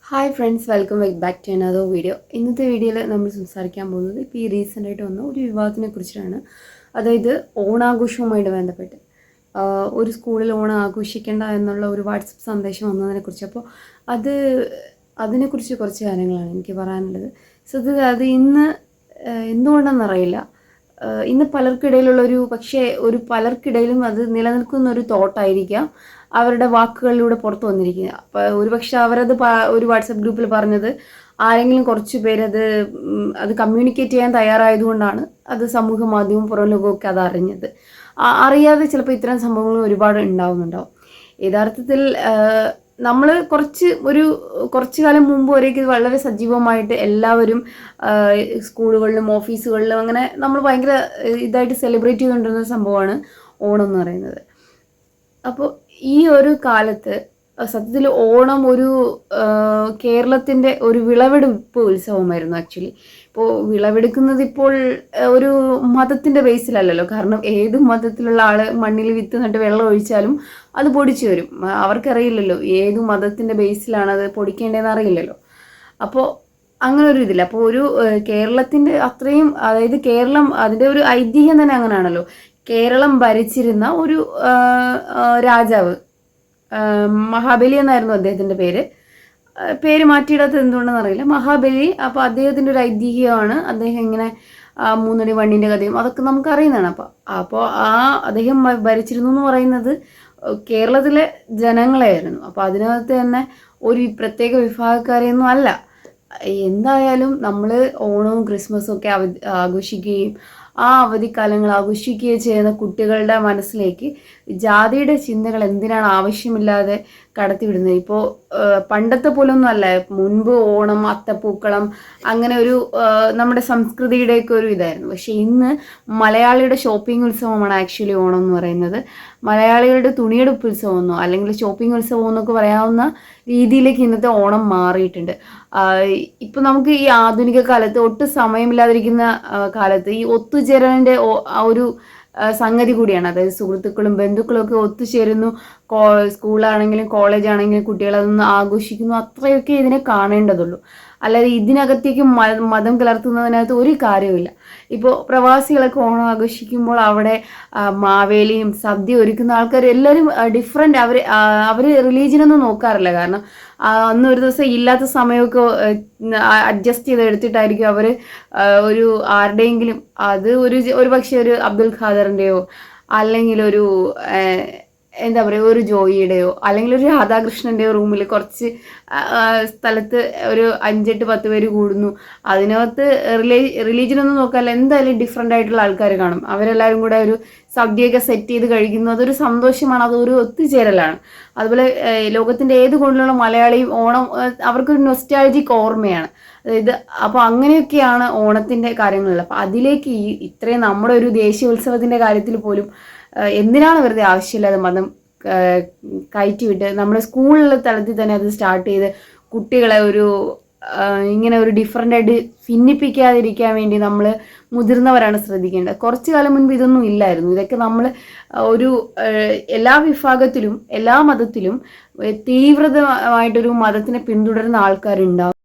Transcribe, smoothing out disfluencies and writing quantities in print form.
Hi friends, welcome back to another video. ഇന്നത്തെ വീഡിയോയിൽ നമ്മൾ സംസാരിക്കാൻ പോകുന്നത് ഇപ്പോൾ ഈ റീസെൻ്റായിട്ട് വന്ന ഒരു വിവാദത്തിനെ കുറിച്ചാണ്. അതായത് ഓണാഘോഷവുമായിട്ട് ബന്ധപ്പെട്ട് ഒരു സ്കൂളിൽ ഓണം ആഘോഷിക്കേണ്ട എന്നുള്ള ഒരു വാട്സപ്പ് സന്ദേശം വന്നതിനെക്കുറിച്ച്. അപ്പോൾ അതിനെക്കുറിച്ച് കുറച്ച് കാര്യങ്ങളാണ് എനിക്ക് പറയാനുള്ളത്. സത്യത്തിൽ അത് ഇന്ന് എന്തുകൊണ്ടെന്നറിയില്ല, ഇന്ന് പലർക്കിടയിലുള്ള പലർക്കിടയിലും അത് നിലനിൽക്കുന്ന ഒരു തോട്ടായിരിക്കാം അവരുടെ വാക്കുകളിലൂടെ പുറത്തു വന്നിരിക്കുക. അപ്പോൾ ഒരുപക്ഷെ അവരത് ഒരു വാട്സപ്പ് ഗ്രൂപ്പിൽ പറഞ്ഞത് ആരെങ്കിലും കുറച്ച് പേരത് കമ്മ്യൂണിക്കേറ്റ് ചെയ്യാൻ തയ്യാറായതുകൊണ്ടാണ് അത് സമൂഹ മാധ്യമം പുറം ലോകമൊക്കെ അത് അറിഞ്ഞത്. അറിയാതെ ചിലപ്പോൾ ഇത്തരം സംഭവങ്ങൾ ഒരുപാട് ഉണ്ടാവുന്നുണ്ടാവും. യഥാർത്ഥത്തിൽ നമ്മൾ കുറച്ച് കാലം മുമ്പ് വരെയൊക്കെ ഇത് വളരെ സജീവമായിട്ട് എല്ലാവരും സ്കൂളുകളിലും ഓഫീസുകളിലും അങ്ങനെ നമ്മൾ ഭയങ്കര ഇതായിട്ട് സെലിബ്രേറ്റ് ചെയ്തുകൊണ്ടിരുന്ന സംഭവമാണ് ഓണം എന്ന് പറയുന്നത്. അപ്പോൾ ഈ ഒരു കാലത്ത് സത്യത്തിൽ ഓണം ഒരു കേരളത്തിൻ്റെ ഒരു വിളവെടുപ്പ് ഉത്സവമായിരുന്നു. ആക്ച്വലി ഇപ്പോൾ വിളവെടുക്കുന്നത് ഇപ്പോൾ ഒരു മതത്തിൻ്റെ ബേസിലല്ലല്ലോ. കാരണം ഏത് മതത്തിലുള്ള ആൾ മണ്ണിൽ വിത്ത് നട്ട് വെള്ളം ഒഴിച്ചാലും അത് പൊടിച്ചു വരും. അവർക്കറിയില്ലല്ലോ ഏത് മതത്തിൻ്റെ ബേസിലാണ് അത് പൊടിക്കേണ്ടതെന്ന് അറിയില്ലല്ലോ. അപ്പോൾ അങ്ങനെ ഒരു ഇതില്ല. അപ്പോൾ ഒരു കേരളത്തിൻ്റെ അത്രയും, അതായത് കേരളം അതിൻ്റെ ഒരു ഐതിഹ്യം തന്നെ അങ്ങനെയാണല്ലോ. കേരളം ഭരിച്ചിരുന്ന ഒരു രാജാവ്, മഹാബലി എന്നായിരുന്നു അദ്ദേഹത്തിൻ്റെ പേര് മാറ്റിയിടാത്തത് എന്തുകൊണ്ടെന്ന് അറിയില്ല, മഹാബലി. അപ്പോൾ അദ്ദേഹത്തിൻ്റെ ഒരു ഐതിഹ്യമാണ് അദ്ദേഹം ഇങ്ങനെ മൂന്നടി വണ്ണിൻ്റെ കഥയും അതൊക്കെ നമുക്ക് അറിയുന്നതാണ്. അപ്പോൾ അദ്ദേഹം ഭരിച്ചിരുന്നു എന്ന് പറയുന്നത് കേരളത്തിലെ ജനങ്ങളെയായിരുന്നു. അപ്പോൾ അതിനകത്ത് തന്നെ ഒരു പ്രത്യേക വിഭാഗക്കാരെയൊന്നും അല്ല. എന്തായാലും നമ്മൾ ഓണവും ക്രിസ്മസും ഒക്കെ ആഘോഷിക്കുകയും ആ അവധിക്കാലങ്ങൾ ആഘോഷിക്കുകയും ചെയ്യുന്ന കുട്ടികളുടെ മനസ്സിലേക്ക് ജാതിയുടെ ചിന്തകൾ എന്തിനാണ് ആവശ്യമില്ലാതെ കടത്തിവിടുന്നത്? ഇപ്പോൾ പണ്ടത്തെ പോലൊന്നും അല്ല. മുൻപ് ഓണം, അത്തപ്പൂക്കളം, അങ്ങനെ ഒരു നമ്മുടെ സംസ്കൃതിയുടെയൊക്കെ ഒരു ഇതായിരുന്നു. പക്ഷെ ഇന്ന് മലയാളിയുടെ ഷോപ്പിംഗ് ഉത്സവമാണ് ആക്ച്വലി ഓണം എന്ന് പറയുന്നത്. മലയാളികളുടെ തുണിയെടുപ്പ് ഉത്സവമെന്നോ അല്ലെങ്കിൽ ഷോപ്പിംഗ് ഉത്സവം എന്നൊക്കെ പറയാവുന്ന രീതിയിലേക്ക് ഇന്നത്തെ ഓണം മാറിയിട്ടുണ്ട്. ഇപ്പം നമുക്ക് ഈ ആധുനിക കാലത്ത് ഒട്ടും സമയമില്ലാതിരിക്കുന്ന കാലത്ത് ഈ ഒത്തുചേരലിൻ്റെ ഒരു സംഗതി കൂടിയാണ്. അതായത് സുഹൃത്തുക്കളും ബന്ധുക്കളും ഒക്കെ ഒത്തുചേരുന്നു, സ്കൂളാണെങ്കിലും കോളേജാണെങ്കിലും കുട്ടികൾ അതൊന്ന് ആഘോഷിക്കുന്നു, അത്രയൊക്കെ ഇതിനെ കാണേണ്ടതുള്ളൂ. അല്ലാതെ ഇതിനകത്തേക്ക് മതം കലർത്തുന്നതിനകത്ത് ഒരു കാര്യമില്ല. ഇപ്പോൾ പ്രവാസികളൊക്കെ ഓണം ആഘോഷിക്കുമ്പോൾ അവിടെ മാവേലിയും സദ്യ ഒരുക്കുന്ന ആൾക്കാർ എല്ലാവരും ഡിഫറെൻ്റ്. അവർ റിലീജിയനൊന്നും നോക്കാറില്ല. കാരണം അന്ന് ഒരു ദിവസം ഇല്ലാത്ത സമയമൊക്കെ അഡ്ജസ്റ്റ് ചെയ്ത് എടുത്തിട്ടായിരിക്കും അവർ ഒരു ആരുടെയെങ്കിലും, അത് ഒരു പക്ഷേ ഒരു അബ്ദുൽ ഖാദറിൻ്റെയോ അല്ലെങ്കിൽ ഒരു എന്താ പറയുക ഒരു ജോയിയുടെയോ അല്ലെങ്കിൽ ഒരു രാധാകൃഷ്ണൻ്റെയോ റൂമിൽ കുറച്ച് സ്ഥലത്ത് ഒരു 5-8-10 പേര് കൂടുന്നു. അതിനകത്ത് റിലീജിയനൊന്നും നോക്കാല്ല, എന്തായാലും ഡിഫറെൻ്റ് ആയിട്ടുള്ള ആൾക്കാർ കാണും. അവരെല്ലാവരും കൂടെ ഒരു സദ്യയൊക്കെ സെറ്റ് ചെയ്ത് കഴിക്കുന്നു. അതൊരു സന്തോഷമാണ്, അതൊരു ഒത്തുചേരലാണ്. അതുപോലെ ലോകത്തിൻ്റെ ഏത് കൊണ്ടുള്ള മലയാളിയും ഓണം അവർക്കൊരു നൊസ്റ്റാൾജിക് ഓർമ്മയാണ്. അതായത് അപ്പോൾ അങ്ങനെയൊക്കെയാണ് ഓണത്തിൻ്റെ കാര്യങ്ങളുള്ളത്. അപ്പോൾ അതിലേക്ക് ഇത്രയും നമ്മുടെ ഒരു ദേശീയോത്സവത്തിൻ്റെ കാര്യത്തിൽ പോലും എന്തിനാണ് വെറുതെ ആവശ്യമില്ലാതെ മതം കയറ്റിവിട്ട് നമ്മുടെ സ്കൂളിലെ തലത്തിൽ തന്നെ അത് സ്റ്റാർട്ട് ചെയ്ത് കുട്ടികളെ ഇങ്ങനെ ഒരു ഡിഫറൻ്റായിട്ട് ഭിന്നിപ്പിക്കാതിരിക്കാൻ വേണ്ടി നമ്മൾ മുതിർന്നവരാണ് ശ്രദ്ധിക്കേണ്ടത്. കുറച്ചു കാലം മുൻപ് ഇതൊന്നും ഇല്ലായിരുന്നു. ഇതൊക്കെ നമ്മൾ എല്ലാ വിഭാഗത്തിലും എല്ലാ മതത്തിലും തീവ്രമായിട്ടൊരു മതത്തിനെ പിന്തുടരുന്ന ആൾക്കാരുണ്ടാവും.